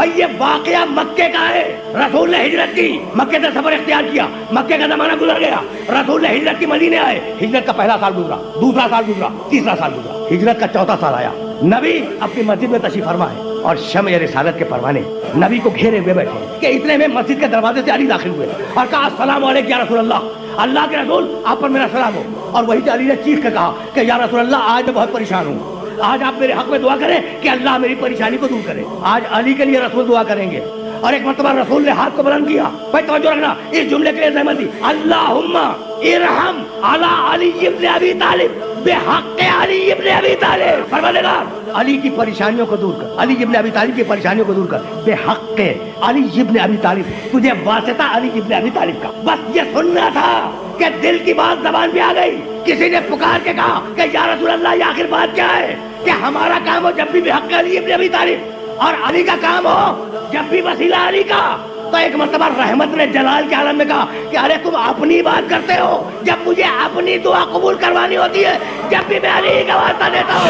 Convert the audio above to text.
بھائی یہ واقعہ مکے کا ہے. رسول نے ہجرت کی, مکے سے سفر اختیار کیا, مکے کا زمانہ گزر گیا, رسول نے ہجرت کی, مدینے آئے, ہجرت کا پہلا سال گزرا, دوسرا سال گزرا, تیسرا سال گزرا, ہجرت کا چوتھا سال آیا. نبی اپنی مسجد میں تشریف فرما ہے اور شمع رسالت کے پروانے نبی کو گھیرے ہوئے بیٹھے کہ اتنے میں مسجد کے دروازے سے علی داخل ہوئے اور کہا السلام علیکم یا رسول اللہ, اللہ کے رسول آپ پر میرا سلام ہو. اور وہی علی نے چیخ کے کہا کہ یا رسول اللہ آج میں بہت پریشان ہوں, آج آپ میرے حق میں دعا کریں کہ اللہ میری پریشانی کو دور کرے. آج علی کے لیے رسول دعا کریں گے. اور ایک مرتبہ رسول نے ہاتھ کو بلند کیا. بھائی توجہ رکھنا, اس جملے کے لیے زحمت دی, اللہم ارحم علی علی ابن ابی طالب بحق علی ابن ابی طالب. پروردگار علی کی پریشانیوں کو دور کر, علی ابن ابی طالب کی پریشانیوں کو دور کر, بحق علی ابن ابی طالب, تجھے واسطہ علی ابن ابی طالب کا. بس یہ سننا تھا کہ دل کی بات زبان پہ آ گئی. کسی نے پکار کے کہا کہ یا رسول اللہ یہ آخر بات کیا ہے کہ ہمارا کام ہو جب بھی بحق علی ابن ابی طالب اور علی کا کام ہو جب بھی وسیلہ علی کا. تو ایک مرتبہ رحمت نے جلال کے عالم میں کہا کہ ارے تم اپنی بات کرتے ہو جب مجھے اپنی دعا قبول کروانی ہوتی ہے, جب بھی میں علی کا واسطہ دیتا ہوں.